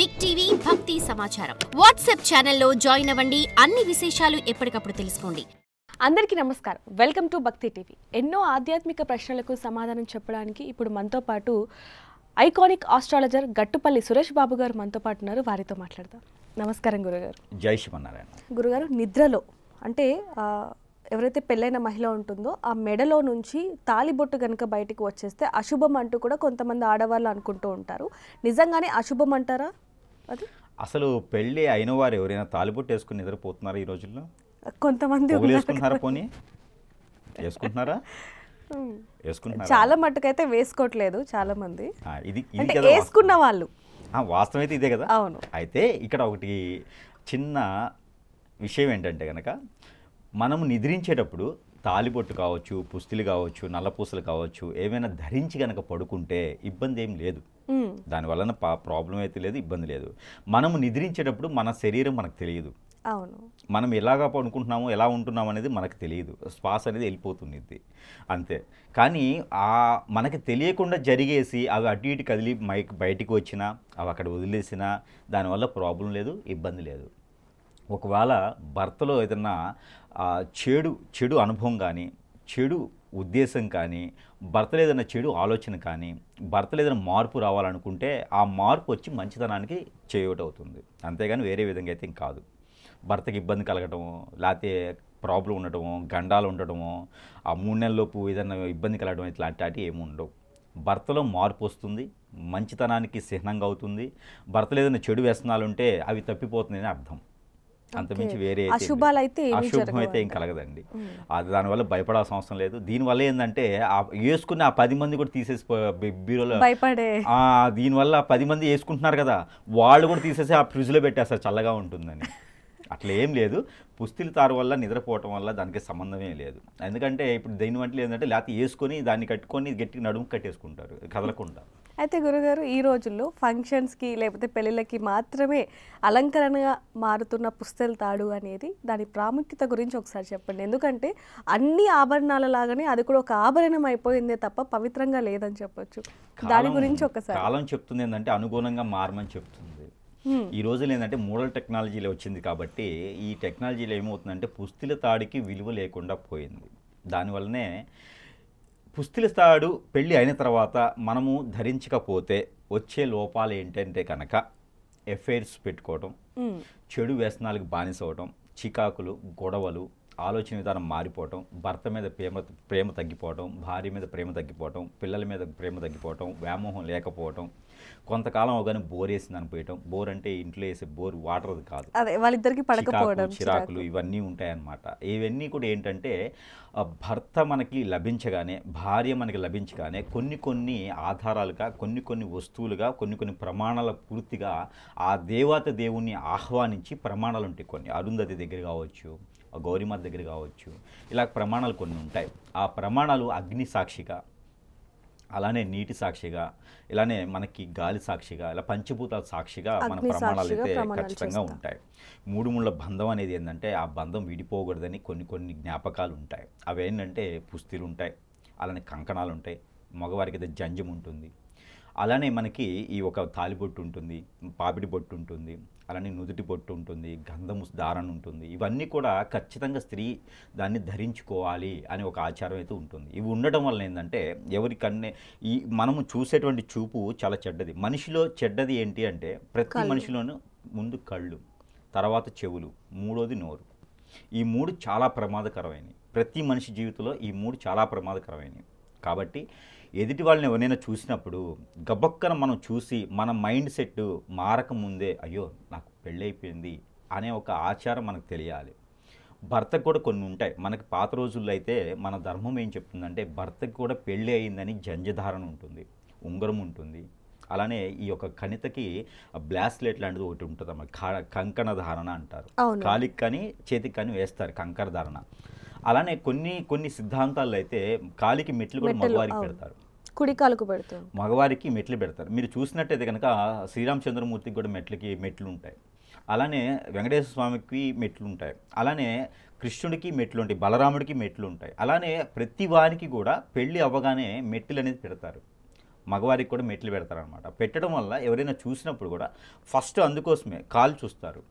Big TV భక్తి సమాచారం WhatsApp ఛానల్లో జాయిన్ అవ్వండి. అన్ని విశేషాలు ఎప్పటికప్పుడు తెలుసుకోండి. అందరికీ నమస్కారం. వెల్కమ్ టు భక్తి టీవీ. ఎన్నో ఆధ్యాత్మిక ప్రశ్నలకు సమాధానం చెప్పడానికి ఇప్పుడు మనతో పాటు ఐకానిక్ ఆస్ట్రాలజర్ గట్టుపల్లి సురేష్ బాబు గారు మనతో పాటు ఉన్నారు. వారితో మాట్లాడదాం. నమస్కారం గురుగారు. జై శ్రీమన్నారాయణ. గురుగారు, నిద్రలో అంటే ఎవరైతే పెళ్ళైన మహిళ ఉంటుందో ఆ మెడలో నుంచి తాలిబొట్టు కనుక బయటికి వచ్చేస్తే అశుభం అంటూ కూడా కొంతమంది ఆడవాళ్ళు అనుకుంటూ ఉంటారు. నిజంగానే అశుభం అంటారా? అది అసలు పెళ్ళి అయిన వారు ఎవరైనా తాలిబొట్టు వేసుకుని నిద్రపోతున్నారా ఈ రోజుల్లో? కొంతమంది వేసుకుంటున్నారా? పోనీ వేసుకుంటున్నారా? చాలా మట్టుకైతే వేసుకోవట్లేదు చాలా మంది. ఇది వేసుకున్న వాళ్ళు వాస్తవం అయితే ఇదే కదా. అవును. అయితే ఇక్కడ ఒకటి చిన్న విషయం ఏంటంటే కనుక మనము నిద్రించేటప్పుడు తాలిబొట్టు కావచ్చు, పుస్తులు కావచ్చు, నల్లపూసలు కావచ్చు, ఏమైనా ధరించి కనుక పడుకుంటే ఇబ్బంది ఏం లేదు. దానివలన ప్రాబ్లం అయితే లేదు, ఇబ్బంది లేదు. మనము నిద్రించేటప్పుడు మన శరీరం మనకు తెలియదు. అవును. మనం ఎలాగా పడుకుంటున్నాము, ఎలా ఉంటున్నాము అనేది మనకు తెలియదు. శ్వాస అనేది వెళ్ళిపోతుంది అంతే. కానీ మనకి తెలియకుండా జరిగేసి అవి అటు ఇటు కదిలి బయటికి వచ్చినా అవి అక్కడ వదిలేసినా దానివల్ల ప్రాబ్లం లేదు, ఇబ్బంది లేదు. ఒకవేళ భర్తలో ఏదన్నా చెడు అనుభవం కానీ, చెడు ఉద్దేశం కానీ, భర్తలో ఏదైనా చెడు ఆలోచన కానీ, భర్తలో ఏదైనా మార్పు రావాలనుకుంటే ఆ మార్పు వచ్చి మంచితనానికి చేయటవుతుంది. అంతేగాని వేరే విధంగా అయితే కాదు. భర్తకి ఇబ్బంది కలగటము, లేకపోతే ప్రాబ్లం ఉండటము, గండాలు ఉండటము, ఆ 3 నెలలలోపు ఏదైనా ఇబ్బంది కలగడం ఇట్లాంటి ఏమి ఉండవు. భర్తలో మార్పు వస్తుంది, మంచితనానికి చిహ్నంగా అవుతుంది. భర్తలో ఏదైనా చెడు వ్యసనాలు ఉంటే అవి తప్పిపోతుందని అర్థం. అంతమించి వేరే అశుభం అయితే ఏం కలగదండి. దానివల్ల భయపడాల్సిన అవసరం లేదు. దీనివల్ల ఏంటంటే వేసుకున్న 10 మంది కూడా తీసేసి బీరోలో దీనివల్ల 10 మంది వేసుకుంటున్నారు కదా, వాళ్ళు కూడా తీసేసి ఆ ఫ్రిడ్జ్లో పెట్టేస్తారు చల్లగా ఉంటుందని. అట్లా ఏం లేదు. పుస్తులు తారు వల్ల నిద్రపోవటం వల్ల దానికి సంబంధమే లేదు. ఎందుకంటే ఇప్పుడు దీని వంటలు ఏంటంటే లేకపోతే వేసుకొని దాన్ని కట్టుకొని గట్టిగా నడుము కట్టేసుకుంటారు కదలకుండా. అయితే గురుగారు, ఈ రోజుల్లో ఫంక్షన్స్కి లేకపోతే పెళ్ళిళ్ళకి మాత్రమే అలంకరణగా మారుతున్న పుస్తెల తాడు అనేది దాని ప్రాముఖ్యత గురించి ఒకసారి చెప్పండి. ఎందుకంటే అన్ని ఆభరణాల లాగానే అది కూడా ఒక ఆభరణం అయిపోయిందే తప్ప పవిత్రంగా లేదని చెప్పొచ్చు. దాని గురించి ఒకసారి. కాలం చెప్తుంది ఏంటంటే అనుగుణంగా మారమని చెప్తుంది. ఈ రోజులు ఏంటంటే మోడల్ టెక్నాలజీలో వచ్చింది కాబట్టి ఈ టెక్నాలజీలో ఏమవుతుందంటే పుస్తుల తాడికి విలువ లేకుండా పోయింది. దానివల్లనే పుస్తుల తాడు పెళ్ళి అయిన తర్వాత మనము ధరించకపోతే వచ్చే లోపాలు ఏంటంటే కనుక ఎఫైర్స్ పెట్టుకోవటం, చెడు వ్యసనాలకు బానిస అవటం, చికాకులు, గొడవలు, ఆలోచన విధానం మారిపోవటం, భర్త మీద ప్రేమ తగ్గిపోవటం, భార్య మీద ప్రేమ తగ్గిపోవటం, పిల్లల మీద ప్రేమ తగ్గిపోవటం, వ్యామోహం లేకపోవటం, కొంతకాలం అవగానే బోర్ వేసింది అనిపోయటం. బోర్ అంటే ఇంట్లో వేసే బోర్ వాటర్ కాదు, వాళ్ళిద్దరికి పడకపోవడం, చిరాకులు ఇవన్నీ ఉంటాయన్నమాట. ఇవన్నీ కూడా ఏంటంటే భర్త మనకి లభించగానే, భార్య మనకి లభించగానే కొన్ని ఆధారాలుగా, కొన్ని వస్తువులుగా, కొన్ని ప్రమాణాల పూర్తిగా ఆ దేవుణ్ణి ఆహ్వానించి ప్రమాణాలు ఉంటాయి. కొన్ని అరుంధతి దగ్గర కావచ్చు, గౌరీమాత దగ్గర కావచ్చు, ఇలా ప్రమాణాలు కొన్ని ఉంటాయి. ఆ ప్రమాణాలు అగ్ని సాక్షిగా, అలానే నీటి సాక్షిగా, ఇలానే మనకి గాలి సాక్షిగా, ఇలా పంచభూతాల సాక్షిగా మన ప్రమాణాలు అయితే ఖచ్చితంగా ఉంటాయి. 3 ముళ్ళ బంధం అనేది ఏంటంటే ఆ బంధం విడిపోకూడదని కొన్ని జ్ఞాపకాలు ఉంటాయి. అవి ఏంటంటే పుస్తులు ఉంటాయి, అలానే కంకణాలు ఉంటాయి, మగవారికి అయితే జంజం ఉంటుంది, అలానే మనకి ఈ ఒక తాలిబొట్టు ఉంటుంది, పాపిడి బొట్టు ఉంటుంది, అలానే నుదుటి బొట్టు ఉంటుంది, గంధము ధారణ ఉంటుంది. ఇవన్నీ కూడా ఖచ్చితంగా స్త్రీ దాన్ని ధరించుకోవాలి అనే ఒక ఆచారం అయితే ఉంటుంది. ఇవి ఉండటం వల్ల ఏంటంటే ఎవరికన్నే మనము చూసేటువంటి చూపు చాలా చెడ్డది. మనిషిలో చెడ్డది ఏంటి అంటే ప్రతి మనిషిలోనూ ముందు కళ్ళు, తర్వాత చెవులు, మూడోది నోరు. ఈ 3 చాలా ప్రమాదకరమైనవి. ప్రతి మనిషి జీవితంలో ఈ 3 చాలా ప్రమాదకరమైనవి. కాబట్టి ఎదుటి వాళ్ళని ఎవరైనా చూసినప్పుడు గబక్కన మనం చూసి మన మైండ్ సెట్ మారకముందే అయ్యో నాకు పెళ్ళైపోయింది అనే ఒక ఆచారం మనకు తెలియాలి. భర్తకు కూడా కొన్ని ఉంటాయి. మనకి పాత రోజుల్లో అయితే మన ధర్మం ఏం చెప్తుందంటే భర్తకు కూడా పెళ్ళి అయిందని జంజధారణ ఉంటుంది, ఉంగరం ఉంటుంది, అలానే ఈ యొక్క కణితకి బ్లాస్లెట్ లాంటిది ఒకటి ఉంటుంది అన్నమాట, కంకణ ధారణ అంటారు. కాలికి కానీ చేతికి కానీ వేస్తారు కంకర ధారణ. అలానే కొన్ని సిద్ధాంతాల్లో అయితే కాలికి మెట్లు కూడా మగవారికి పెడతారు, కుడి కాలుకు పెడతారు, మగవారికి మెట్లు పెడతారు. మీరు చూసినట్టయితే కనుక శ్రీరామచంద్రమూర్తికి కూడా మెట్లు ఉంటాయి, అలానే వెంకటేశ్వర స్వామికి మెట్లు ఉంటాయి, అలానే కృష్ణుడికి మెట్లు ఉంటాయి, బలరాముడికి మెట్లు ఉంటాయి. అలానే ప్రతి వారికి కూడా పెళ్ళి అవ్వగానే మెట్లు అనేది పెడతారు. మగవారికి కూడా మెట్లు పెడతారనమాట. పెట్టడం వల్ల ఎవరైనా చూసినప్పుడు కూడా ఫస్ట్ అందుకోసమే కాలు చూస్తారు.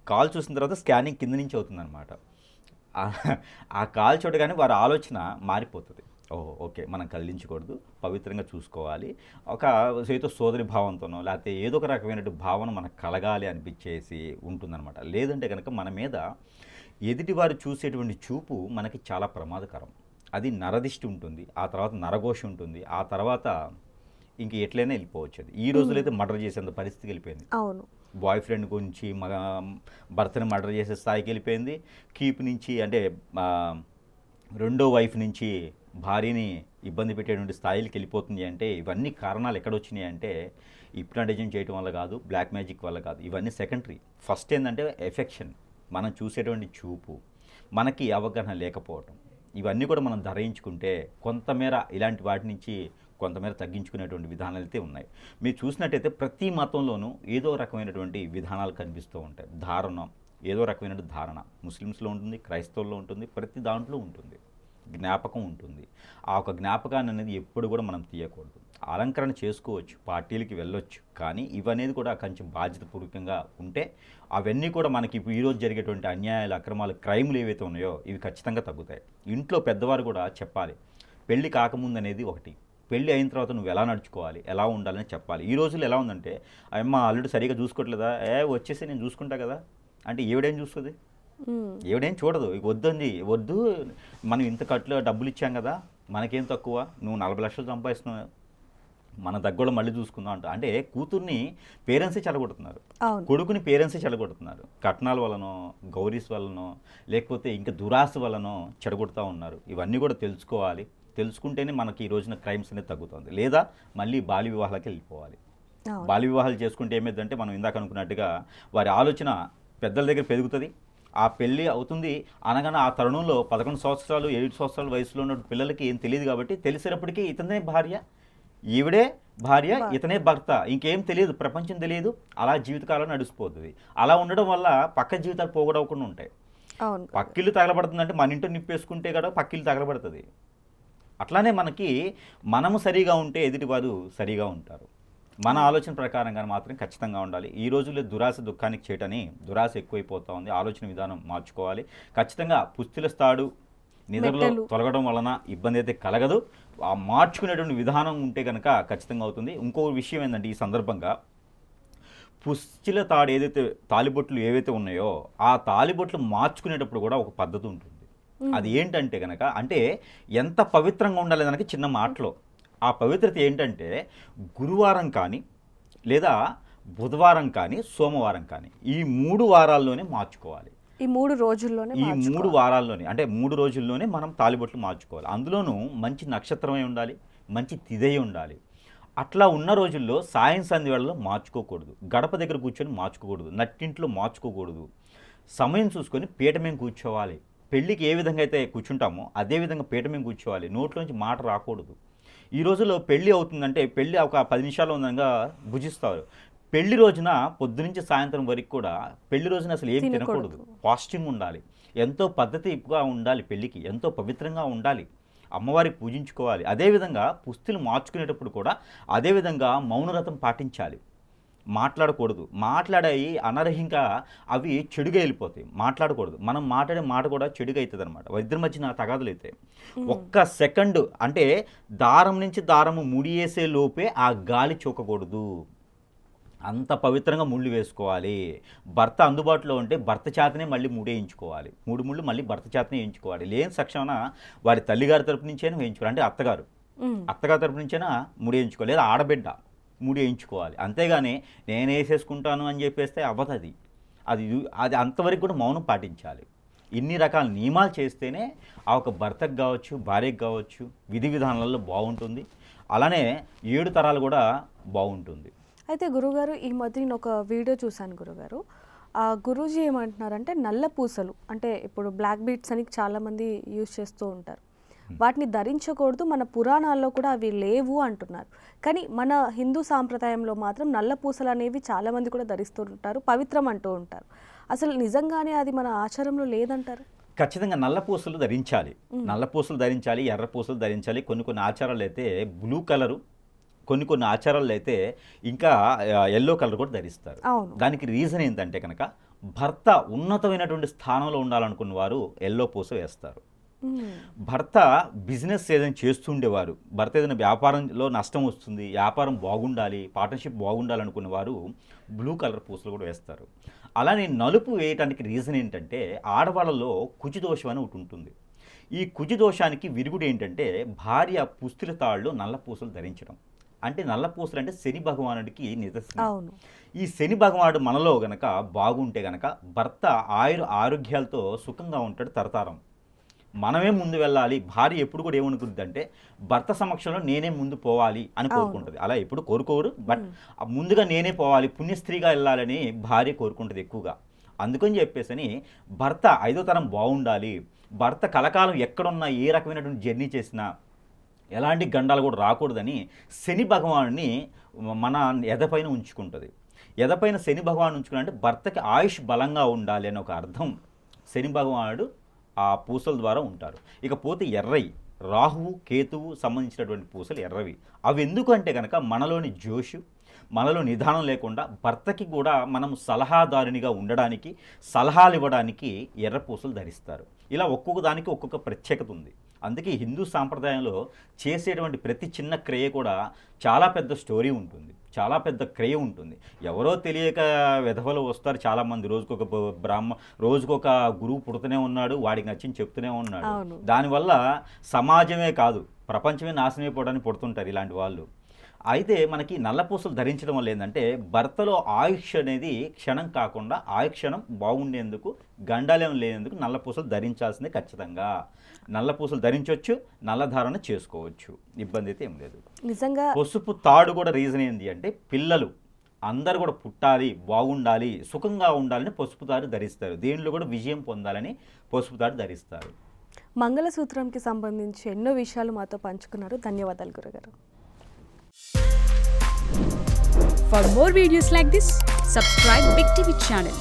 కాల్ చూసిన తర్వాత స్కానింగ్ కింద నుంచి అవుతుందన్నమాట. ఆ కాల్ చూడగానే వారి ఆలోచన మారిపోతుంది. ఓహో, ఓకే, మనం కదిలించకూడదు, పవిత్రంగా చూసుకోవాలి, ఒక ఏదో సోదరి భావంతోనో లేకపోతే ఏదో ఒక రకమైన భావన మనకు కలగాలి అనిపించేసి ఉంటుందన్నమాట. లేదంటే కనుక మన మీద ఎదుటివారు చూసేటువంటి చూపు మనకి చాలా ప్రమాదకరం. అది నరదిష్టి ఉంటుంది, ఆ తర్వాత నరఘోష ఉంటుంది, ఆ తర్వాత ఇంక ఎట్లయినా వెళ్ళిపోవచ్చు. అది ఈ రోజులో అయితే మర్డర్ చేసేంత పరిస్థితికి వెళ్ళిపోయింది. అవును, బాయ్ ఫ్రెండ్ గురించి భర్తని మర్డర్ చేసే స్థాయికి వెళ్ళిపోయింది. కీప్ నుంచి అంటే రెండో వైఫ్ నుంచి భార్యని ఇబ్బంది పెట్టేటువంటి స్థాయికి వెళ్ళిపోతుంది. అంటే ఇవన్నీ కారణాలు ఎక్కడొచ్చినాయి అంటే హిప్నటిజం చేయడం వల్ల కాదు, బ్లాక్ మ్యాజిక్ వల్ల కాదు, ఇవన్నీ సెకండరీ. ఫస్ట్ ఏంటంటే ఎఫెక్షన్, మనం చూసేటువంటి చూపు, మనకి అవగాహన లేకపోవటం, ఇవన్నీ కూడా మనం ధరించుకుంటే కొంతమేర ఇలాంటి వాటి నుంచి కొంతమేర తగ్గించుకునేటువంటి విధానాలు అయితే ఉన్నాయి. మీరు చూసినట్టయితే ప్రతి మతంలోనూ ఏదో రకమైనటువంటి విధానాలు కనిపిస్తూ ఉంటాయి. ధారణం, ఏదో రకమైన ధారణ ముస్లిమ్స్లో ఉంటుంది, క్రైస్తవుల్లో ఉంటుంది, ప్రతి దాంట్లో ఉంటుంది. జ్ఞాపకం ఉంటుంది. ఆ ఒక జ్ఞాపకాన్ని అనేది ఎప్పుడు కూడా మనం తీయకూడదు. అలంకరణ చేసుకోవచ్చు, పార్టీలకి వెళ్ళొచ్చు, కానీ ఇవనేది కూడా కొంచెం బాధ్యతపూర్వకంగా ఉంటే అవన్నీ కూడా మనకి ఇప్పుడు ఈరోజు జరిగేటువంటి అన్యాయాలు, అక్రమాలు, క్రైములు ఏవైతే ఉన్నాయో ఇవి ఖచ్చితంగా తగ్గుతాయి. ఇంట్లో పెద్దవారు కూడా చెప్పాలి. పెళ్ళి కాకముందు అనేది ఒకటి, పెళ్ళి అయిన తర్వాత నువ్వు ఎలా నడుచుకోవాలి, ఎలా ఉండాలని చెప్పాలి. ఈ రోజుల్లో ఎలా ఉందంటే, అమ్మ అల్లుడు సరిగా చూసుకోవట్లేదా, వచ్చేసి నేను చూసుకుంటా కదా అంటే ఈవిడేం చూస్తుంది, ఈవిడేం చూడదు. ఇక వద్దు, మనం ఇంత కట్లో డబ్బులు ఇచ్చాం కదా, మనకేం తక్కువ, నువ్వు 40 లక్షలు సంపాదిస్తున్నావు, మన దగ్గర మళ్ళీ చూసుకుందాం అంటే కూతుర్ని పేరెంట్సే చెడగొడుతున్నారు, కొడుకుని పేరెంట్సే చెడగొడుతున్నారు. కట్నాల వలనో, గౌరీస్ వలనో, లేకపోతే ఇంకా దురాశ వలనో చెడగొడుతూ ఉన్నారు. ఇవన్నీ కూడా తెలుసుకోవాలి. తెలుసుకుంటేనే మనకి ఈ రోజున క్రైమ్స్ అనేది తగ్గుతుంది. లేదా మళ్ళీ బాల్య వివాహాలకి వెళ్ళిపోవాలి. బాల్య వివాహాలు చేసుకుంటే ఏమైందంటే మనం ఇందాక అనుకున్నట్టుగా వారి ఆలోచన పెద్దల దగ్గర పెరుగుతుంది. ఆ పెళ్ళి అవుతుంది అనగానే ఆ తరుణంలో 11 సంవత్సరాలు 7 సంవత్సరాల వయసులో ఉన్న పిల్లలకి ఏం తెలియదు కాబట్టి తెలిసేటప్పటికీ ఇతనే భార్య, ఈవిడే భార్య, ఇతనే భర్త, ఇంకేం తెలియదు, ప్రపంచం తెలియదు. అలా జీవితకాలం నడిచిపోతుంది. అలా ఉండడం వల్ల పక్క జీవితాలు పోగొడవకుండా ఉంటాయి. పక్కిళ్ళు తగలబడుతుందంటే మన ఇంట్లో నిప్పేసుకుంటే కూడా పక్కిళ్ళు తగలబడుతుంది. అట్లానే మనము సరిగా ఉంటే ఎదుటివారు సరిగా ఉంటారు. మన ఆలోచన ప్రకారంగా మాత్రం ఖచ్చితంగా ఉండాలి. ఈ రోజుల్లో దురాశ దుఃఖానికి చేయటని దురాశ ఎక్కువైపోతూ ఉంది. ఆలోచన విధానం మార్చుకోవాలి. ఖచ్చితంగా పుస్తుల స్థాడు నిద్రలో తొలగడం వలన ఇబ్బంది అయితే కలగదు. ఆ మార్చుకునేటువంటి విధానం ఉంటే కనుక ఖచ్చితంగా అవుతుంది. ఇంకో విషయం ఏంటంటే ఈ సందర్భంగా పుస్తుల తాడు ఏదైతే తాలిబొట్లు ఏవైతే ఉన్నాయో ఆ తాలిబొట్లు మార్చుకునేటప్పుడు కూడా ఒక పద్ధతి ఉంటుంది. అది ఏంటంటే కనుక అంటే ఎంత పవిత్రంగా ఉండాలి దానికి చిన్న మాటలో ఆ పవిత్రత ఏంటంటే గురువారం కానీ లేదా బుధవారం కానీ సోమవారం కానీ ఈ 3 వారాల్లోనే మార్చుకోవాలి. ఈ 3 వారాల్లోనే అంటే 3 రోజుల్లోనే మనం తాలిబొట్లు మార్చుకోవాలి. అందులోనూ మంచి నక్షత్రమై ఉండాలి, మంచి తిథి ఉండాలి. అట్లా ఉన్న రోజుల్లో సాయం సంధ్య వేళలో మార్చుకోకూడదు, గడప దగ్గర కూర్చొని మార్చుకోకూడదు, నట్టింట్లో మార్చుకోకూడదు. సమయం చూసుకొని పీట మీద కూర్చోవాలి. పెళ్ళికి ఏ విధంగా అయితే కూర్చుంటామో అదే విధంగా పీట మీద కూర్చోవాలి. నోట్లోంచి మాట రాకూడదు. ఈ రోజుల్లో పెళ్ళి అవుతుందంటే పెళ్ళి ఒక 10 నిమిషాలు ఉందంగా భుజిస్తారు. పెళ్లి రోజున పొద్దునుంచి సాయంత్రం వరకు కూడా పెళ్లి రోజున అసలు ఏం తినకూడదు, ఫాస్టింగ్ ఉండాలి, ఎంతో పద్ధతిగా ఉండాలి, పెళ్ళికి ఎంతో పవిత్రంగా ఉండాలి, అమ్మవారికి పూజించుకోవాలి. అదేవిధంగా పుస్తులు మార్చుకునేటప్పుడు కూడా అదేవిధంగా మౌనవ్రతం పాటించాలి. మాట్లాడకూడదు, మాట్లాడాయి అనర్హంగా అవి చెడుగా వెళ్ళిపోతాయి. మాట్లాడకూడదు, మనం మాట్లాడే మాట కూడా చెడుగా అవుతుంది అనమాట. ఇద్దరి మధ్యన తగాదులు అయితే ఒక్క సెకండ్ అంటే దారం నుంచి దారము ముడియేసే లోపే ఆ గాలి చూకకూడదు. అంత పవిత్రంగా ముళ్ళు వేసుకోవాలి. భర్త అందుబాటులో ఉంటే భర్త చేతనే మళ్ళీ ముడేయించుకోవాలి. 3 ముళ్ళు మళ్ళీ భర్త చేతనే వేయించుకోవాలి. లేని సక్షాన వారి తల్లిగారి తరపు నుంచైనా వేయించుకోవాలి, అంటే అత్తగారి తరపు నుంచైనా ముడేయించుకోవాలి, లేదా ఆడబిడ్డ ముడి వేయించుకోవాలి. అంతేగాని నేను వేసేసుకుంటాను అని చెప్పేస్తే అవ్వదు. అది అంతవరకు కూడా మౌనం పాటించాలి. ఇన్ని రకాల నియమాలు చేస్తేనే ఆ ఒక భర్తకు కావచ్చు, భార్యకు కావచ్చు విధి విధానాలలో బాగుంటుంది. అలానే 7 తరాలు కూడా బాగుంటుంది. అయితే గురుగారు, ఈ మధ్య నేను ఒక వీడియో చూశాను గురుగారు. ఆ గురూజీ ఏమంటున్నారంటే నల్ల పూసలు అంటే ఇప్పుడు బ్లాక్ బీట్స్ అని చాలామంది యూజ్ చేస్తూ ఉంటారు, వాటిని ధరించకూడదు, మన పురాణాల్లో కూడా అవి లేవు అంటున్నారు. కానీ మన హిందూ సాంప్రదాయంలో మాత్రం నల్ల పూసలు అనేవి చాలామంది కూడా ధరిస్తూ ఉంటారు, పవిత్రం అంటూ ఉంటారు. అసలు నిజంగానే అది మన ఆచారంలో లేదంటారు? ఖచ్చితంగా నల్ల పూసలు ధరించాలి, ఎర్ర పూసలు ధరించాలి. కొన్ని ఆచారాలు అయితే బ్లూ కలరు, కొన్ని ఆచారాల్లో అయితే ఇంకా ఎల్లో కలర్ కూడా ధరిస్తారు. అవును. దానికి రీజన్ ఏంటంటే కనుక భర్త ఉన్నతమైనటువంటి స్థానంలో ఉండాలనుకున్న వారు ఎల్లో పూస వేస్తారు. భర్త బిజినెస్ ఏదైనా చేస్తుండేవారు, భర్త ఏదైనా వ్యాపారంలో నష్టం వస్తుంది, వ్యాపారం బాగుండాలి, పార్ట్నర్షిప్ బాగుండాలనుకున్న వారు బ్లూ కలర్ పూసలు కూడా వేస్తారు. అలానే నలుపు వేయడానికి రీజన్ ఏంటంటే ఆడవాళ్ళలో కుజదోషం అని ఒకటి ఉంటుంది. ఈ కుజదోషానికి విరుగుడు ఏంటంటే భార్య పుస్తుల తాళ్ళు నల్ల పూసలు ధరించడం. అంటే నల్ల పూసలు అంటే శని భగవానుడికి నిదర్శనం. ఈ శని భగవానుడు మనలో గనక బాగుంటే గనక భర్త ఆరోగ్యాలతో సుఖంగా ఉంటాడు తరతరం. మనమే ముందు వెళ్ళాలి. భార్య ఎప్పుడు కూడా ఏమనుకుంటుంది అంటే భర్త సమక్షంలో నేనే ముందు పోవాలి అని కోరుకుంటుంది. అలా ఎప్పుడు కోరుకోరు, బట్ ముందుగా నేనే పోవాలి, పుణ్యస్త్రీగా వెళ్ళాలని భార్య కోరుకుంటుంది ఎక్కువగా. అందుకని చెప్పేసి భర్త 5వ తరం బాగుండాలి, భర్త కలకాలం ఎక్కడున్నా ఏ రకమైనటువంటి జర్నీ చేసినా ఎలాంటి గండాలు కూడా రాకూడదని శని భగవానుడిని మన ఎదపైన ఉంచుకుంటుంది. ఎదపైన శని భగవాను ఉంచుకున్నాడంటే భర్తకి ఆయుష్ బలంగా ఉండాలి అని ఒక అర్థం. శని భగవానుడు ఆ పూసల ద్వారా ఉంటారు. ఇకపోతే ఎర్రయి, రాహువు కేతువు సంబంధించినటువంటి పూసలు ఎర్రవి. అవి ఎందుకంటే కనుక మనలోని జోషు, మనలో నిదానం లేకుండా భర్తకి కూడా మనం సలహాదారునిగా ఉండడానికి, సలహాలు ఇవ్వడానికి ఎర్ర పూసలు ధరిస్తారు. ఇలా ఒక్కొక్క దానికి ఒక్కొక్క ప్రత్యేకత ఉంది. అందుకే హిందూ సాంప్రదాయంలో చేసేటువంటి ప్రతి చిన్న క్రియ కూడా చాలా పెద్ద స్టోరీ ఉంటుంది, చాలా పెద్ద క్రియ ఉంటుంది. ఎవరో తెలియక వెధవలు వస్తారు చాలామంది. రోజుకొక గురువు పుడుతూనే ఉన్నాడు, వాడికి నచ్చింది చెప్తూనే ఉన్నాడు. దానివల్ల సమాజమే కాదు ప్రపంచమే నాశనమైపోవడానికి పుడుతుంటారు ఇలాంటి వాళ్ళు. అయితే మనకి నల్లపూసలు ధరించడం వల్ల ఏంటంటే భర్తలో ఆయుష్ అనేది క్షణం కాకుండా ఆయుక్షణం బాగుండేందుకు, గండాలేం లేనందుకు నల్లపూసలు ధరించాల్సిందే ఖచ్చితంగా. నల్లపూసలు ధరించవచ్చు, నల్లధారణ చేసుకోవచ్చు, ఇబ్బంది అయితే ఏం లేదు. నిజంగా పసుపు తాడు కూడా రీజన్ ఏంటి అంటే పిల్లలు అందరూ కూడా పుట్టాలి, బాగుండాలి, సుఖంగా ఉండాలని పసుపు తాడు ధరిస్తారు. దేనిలో కూడా విజయం పొందాలని పసుపు తాడు ధరిస్తారు. మంగళసూత్రంకి సంబంధించి ఎన్నో విషయాలు మాతో పంచుకున్నారు. ధన్యవాదాలు గురుగారు. For more videos like this, subscribe Big TV channel.